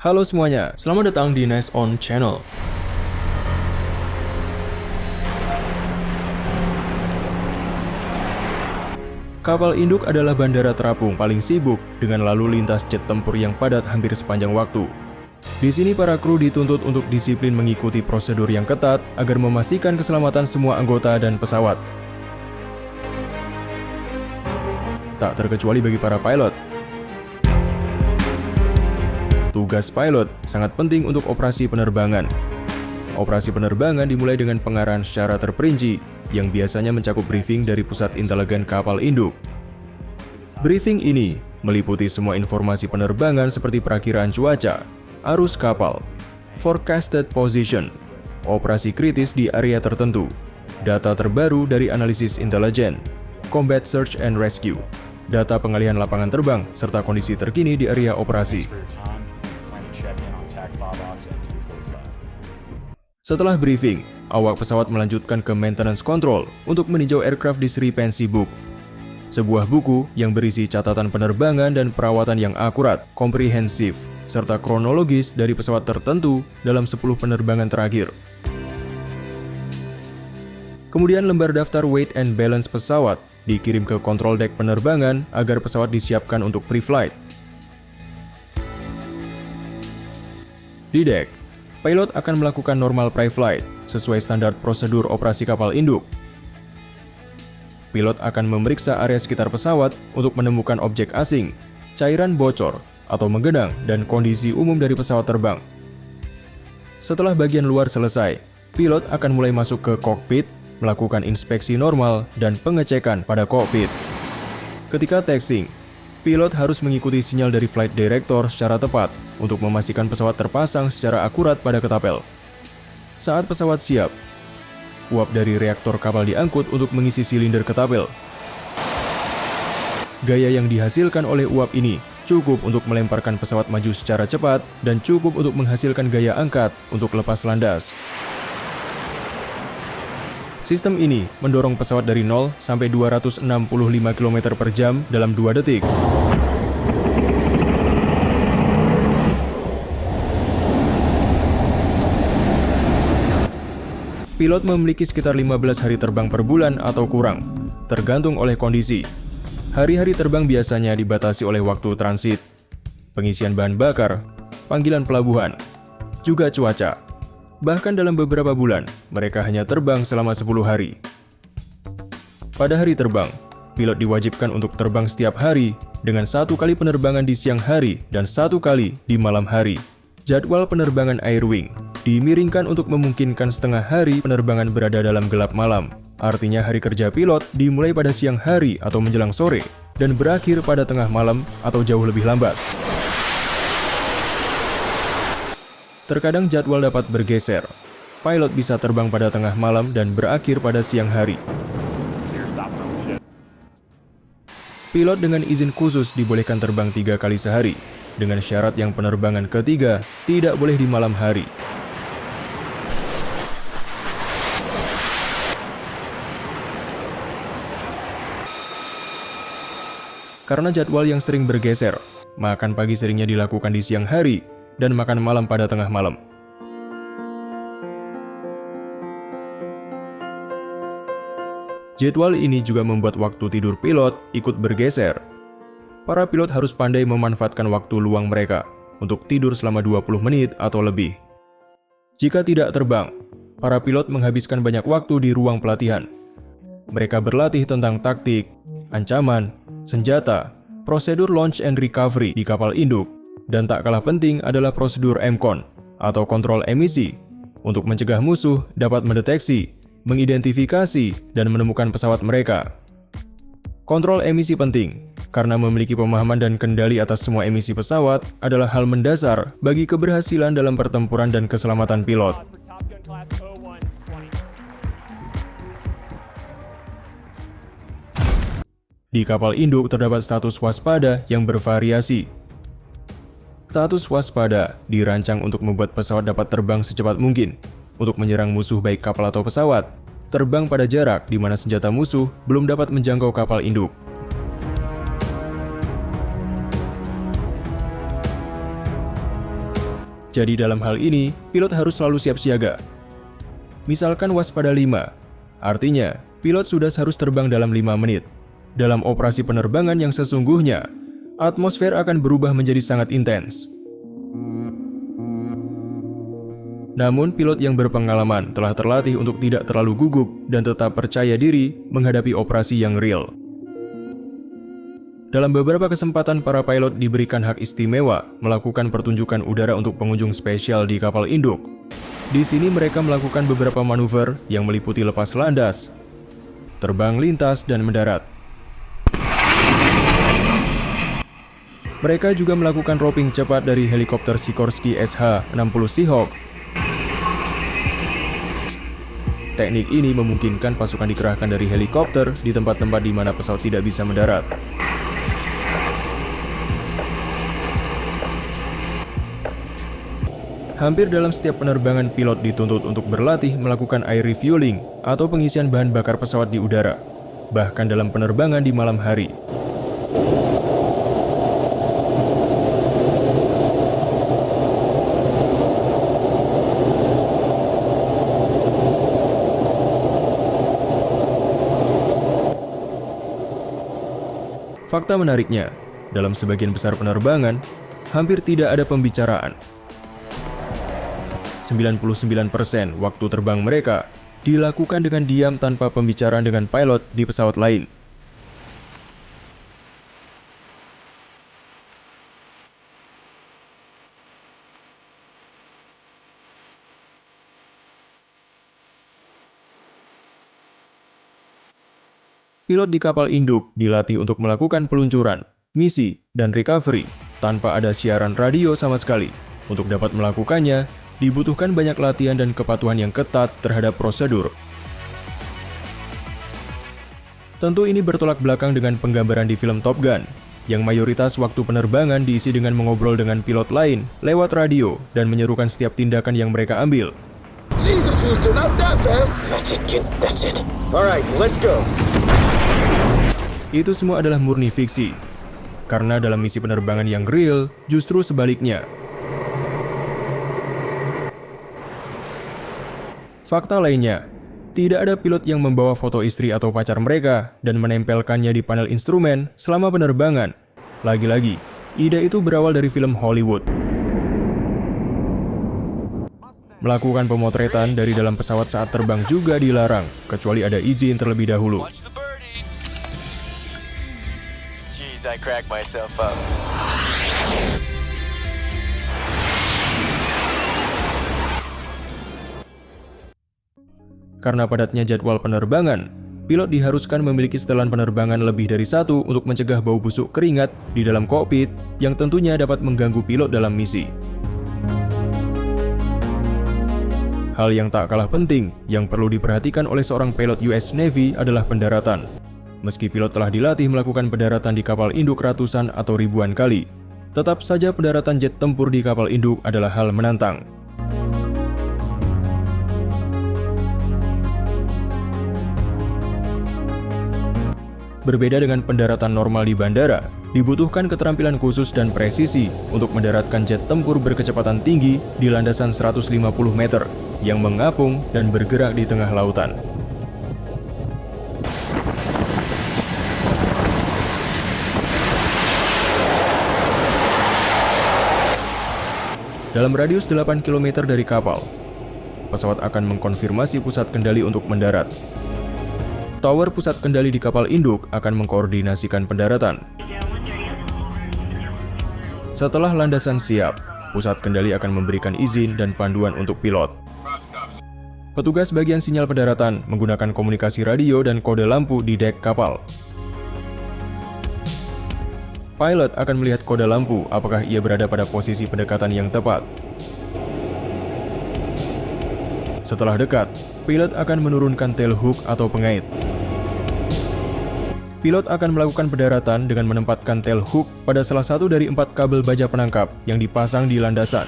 Halo semuanya, selamat datang di Nice On Channel. Kapal induk adalah bandara terapung paling sibuk dengan lalu lintas jet tempur yang padat hampir sepanjang waktu. Di sini para kru dituntut untuk disiplin mengikuti prosedur yang ketat agar memastikan keselamatan semua anggota dan pesawat. Tak terkecuali bagi para pilot. Tugas pilot sangat penting untuk operasi penerbangan. Operasi penerbangan dimulai dengan pengarahan secara terperinci yang biasanya mencakup briefing dari pusat intelijen kapal induk. Briefing ini meliputi semua informasi penerbangan seperti perakiraan cuaca, arus kapal, forecasted position, operasi kritis di area tertentu, data terbaru dari analisis intelijen, combat search and rescue, data pengalihan lapangan terbang, serta kondisi terkini di area operasi. Setelah briefing, awak pesawat melanjutkan ke maintenance control untuk meninjau aircraft disrepancy book. Sebuah buku yang berisi catatan penerbangan dan perawatan yang akurat, komprehensif, serta kronologis dari pesawat tertentu dalam 10 penerbangan terakhir. Kemudian lembar daftar weight and balance pesawat dikirim ke kontrol deck penerbangan agar pesawat disiapkan untuk pre-flight. Di deck, pilot akan melakukan normal pre-flight sesuai standar prosedur operasi kapal induk. Pilot akan memeriksa area sekitar pesawat untuk menemukan objek asing, cairan bocor, atau menggenang, dan kondisi umum dari pesawat terbang. Setelah bagian luar selesai, pilot akan mulai masuk ke kokpit, melakukan inspeksi normal dan pengecekan pada kokpit. Ketika taxiing, pilot harus mengikuti sinyal dari flight director secara tepat untuk memastikan pesawat terpasang secara akurat pada ketapel. Saat pesawat siap, uap dari reaktor kapal diangkut untuk mengisi silinder ketapel. Gaya yang dihasilkan oleh uap ini cukup untuk melemparkan pesawat maju secara cepat dan cukup untuk menghasilkan gaya angkat untuk lepas landas. Sistem ini mendorong pesawat dari 0 sampai 265 km per jam dalam 2 detik. Pilot memiliki sekitar 15 hari terbang per bulan atau kurang, tergantung oleh kondisi. Hari-hari terbang biasanya dibatasi oleh waktu transit, pengisian bahan bakar, panggilan pelabuhan, juga cuaca. Bahkan dalam beberapa bulan, mereka hanya terbang selama 10 hari. Pada hari terbang, pilot diwajibkan untuk terbang setiap hari dengan 1 kali penerbangan di siang hari dan 1 kali di malam hari. Jadwal penerbangan Airwing dimiringkan untuk memungkinkan setengah hari penerbangan berada dalam gelap malam. Artinya hari kerja pilot dimulai pada siang hari atau menjelang sore dan berakhir pada tengah malam atau jauh lebih lambat. Terkadang jadwal dapat bergeser. Pilot bisa terbang pada tengah malam dan berakhir pada siang hari. Pilot dengan izin khusus dibolehkan terbang 3 kali sehari, dengan syarat yang penerbangan ketiga tidak boleh di malam hari. Karena jadwal yang sering bergeser, makan pagi seringnya dilakukan di siang hari dan makan malam pada tengah malam. Jadwal ini juga membuat waktu tidur pilot ikut bergeser. Para pilot harus pandai memanfaatkan waktu luang mereka untuk tidur selama 20 menit atau lebih. Jika tidak terbang, para pilot menghabiskan banyak waktu di ruang pelatihan. Mereka berlatih tentang taktik, ancaman, senjata, prosedur launch and recovery di kapal induk, dan tak kalah penting adalah prosedur MCON atau kontrol emisi untuk mencegah musuh dapat mendeteksi, mengidentifikasi, dan menemukan pesawat mereka. Kontrol emisi penting karena memiliki pemahaman dan kendali atas semua emisi pesawat adalah hal mendasar bagi keberhasilan dalam pertempuran dan keselamatan pilot. Di kapal induk terdapat status waspada yang bervariasi. Status waspada dirancang untuk membuat pesawat dapat terbang secepat mungkin untuk menyerang musuh baik kapal atau pesawat, terbang pada jarak di mana senjata musuh belum dapat menjangkau kapal induk. Jadi dalam hal ini, pilot harus selalu siap siaga. Misalkan waspada 5, artinya pilot sudah harus terbang dalam 5 menit. Dalam operasi penerbangan yang sesungguhnya, atmosfer akan berubah menjadi sangat intens. Namun pilot yang berpengalaman telah terlatih untuk tidak terlalu gugup dan tetap percaya diri menghadapi operasi yang real. Dalam beberapa kesempatan, para pilot diberikan hak istimewa melakukan pertunjukan udara untuk pengunjung spesial di kapal induk. Di sini mereka melakukan beberapa manuver yang meliputi lepas landas, terbang lintas, dan mendarat. Mereka juga melakukan roping cepat dari helikopter Sikorsky SH-60 Seahawk. Teknik ini memungkinkan pasukan dikerahkan dari helikopter di tempat-tempat di mana pesawat tidak bisa mendarat. Hampir dalam setiap penerbangan, pilot dituntut untuk berlatih melakukan air refueling atau pengisian bahan bakar pesawat di udara, bahkan dalam penerbangan di malam hari. Fakta menariknya, dalam sebagian besar penerbangan, hampir tidak ada pembicaraan. 99% waktu terbang mereka dilakukan dengan diam tanpa pembicaraan dengan pilot di pesawat lain. Pilot di kapal induk dilatih untuk melakukan peluncuran, misi, dan recovery tanpa ada siaran radio sama sekali. Untuk dapat melakukannya, dibutuhkan banyak latihan dan kepatuhan yang ketat terhadap prosedur. Tentu ini bertolak belakang dengan penggambaran di film Top Gun, yang mayoritas waktu penerbangan diisi dengan mengobrol dengan pilot lain lewat radio dan menyerukan setiap tindakan yang mereka ambil. Jesus, Rooster, not that fast! That's it, kid, that's it. Alright, let's go. Itu semua adalah murni fiksi, karena dalam misi penerbangan yang real, justru sebaliknya. Fakta lainnya, tidak ada pilot yang membawa foto istri atau pacar mereka dan menempelkannya di panel instrumen selama penerbangan. Lagi-lagi, ide itu berawal dari film Hollywood. Melakukan pemotretan dari dalam pesawat saat terbang juga dilarang, kecuali ada izin terlebih dahulu. Karena padatnya jadwal penerbangan, pilot diharuskan memiliki setelan penerbangan lebih dari satu untuk mencegah bau busuk keringat di dalam kokpit yang tentunya dapat mengganggu pilot dalam misi. Hal yang tak kalah penting yang perlu diperhatikan oleh seorang pilot US Navy adalah pendaratan. Meski pilot telah dilatih melakukan pendaratan di kapal induk ratusan atau ribuan kali, tetap saja pendaratan jet tempur di kapal induk adalah hal menantang. Berbeda dengan pendaratan normal di bandara, dibutuhkan keterampilan khusus dan presisi untuk mendaratkan jet tempur berkecepatan tinggi di landasan 150 meter yang mengapung dan bergerak di tengah lautan. Dalam radius 8 km dari kapal, pesawat akan mengkonfirmasi pusat kendali untuk mendarat. Tower pusat kendali di kapal induk akan mengkoordinasikan pendaratan. Setelah landasan siap, pusat kendali akan memberikan izin dan panduan untuk pilot. Petugas bagian sinyal pendaratan menggunakan komunikasi radio dan kode lampu di dek kapal. Pilot akan melihat kode lampu apakah ia berada pada posisi pendekatan yang tepat. Setelah dekat, pilot akan menurunkan tailhook atau pengait. Pilot akan melakukan pendaratan dengan menempatkan tailhook pada salah satu dari 4 kabel baja penangkap yang dipasang di landasan.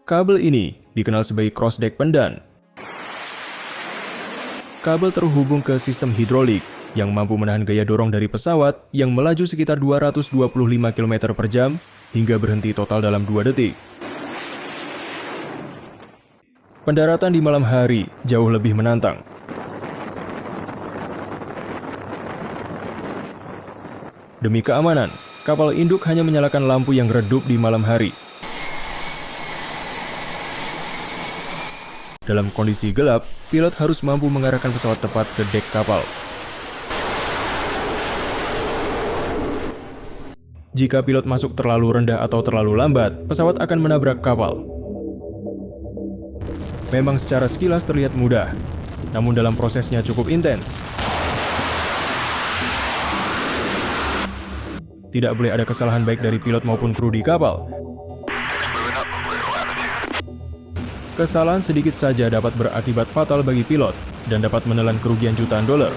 Kabel ini dikenal sebagai cross-deck pendan. Kabel terhubung ke sistem hidrolik yang mampu menahan gaya dorong dari pesawat yang melaju sekitar 225 km per jam hingga berhenti total dalam 2 detik. Pendaratan di malam hari jauh lebih menantang. Demi keamanan, kapal induk hanya menyalakan lampu yang redup di malam hari. Dalam kondisi gelap, pilot harus mampu mengarahkan pesawat tepat ke dek kapal. Jika pilot masuk terlalu rendah atau terlalu lambat, pesawat akan menabrak kapal. Memang secara sekilas terlihat mudah, namun dalam prosesnya cukup intens. Tidak boleh ada kesalahan baik dari pilot maupun kru di kapal. Kesalahan sedikit saja dapat berakibat fatal bagi pilot dan dapat menelan kerugian jutaan dolar.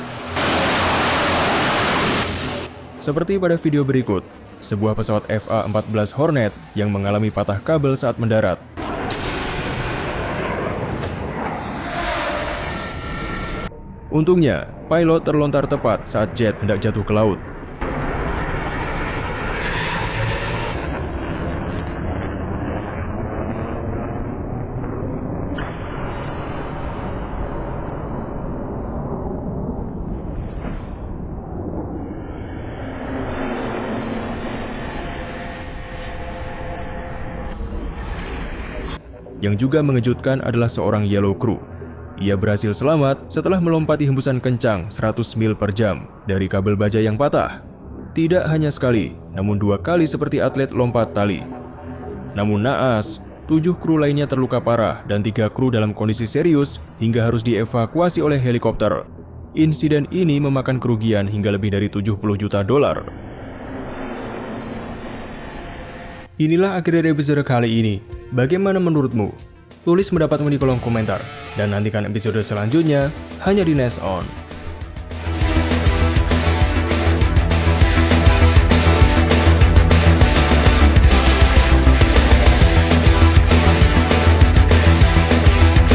Seperti pada video berikut, sebuah pesawat FA-14 Hornet yang mengalami patah kabel saat mendarat. Untungnya, pilot terlontar tepat saat jet hendak jatuh ke laut. Yang juga mengejutkan adalah seorang yellow crew. Ia berhasil selamat setelah melompati hembusan kencang 100 mil per jam dari kabel baja yang patah. Tidak hanya sekali, namun 2 kali seperti atlet lompat tali. Namun naas, 7 kru lainnya terluka parah dan 3 kru dalam kondisi serius hingga harus dievakuasi oleh helikopter. Insiden ini memakan kerugian hingga lebih dari 70 juta dolar. Inilah akhir dari episode kali ini. Bagaimana menurutmu? Tulis pendapatmu di kolom komentar. Dan nantikan episode selanjutnya hanya di Next On.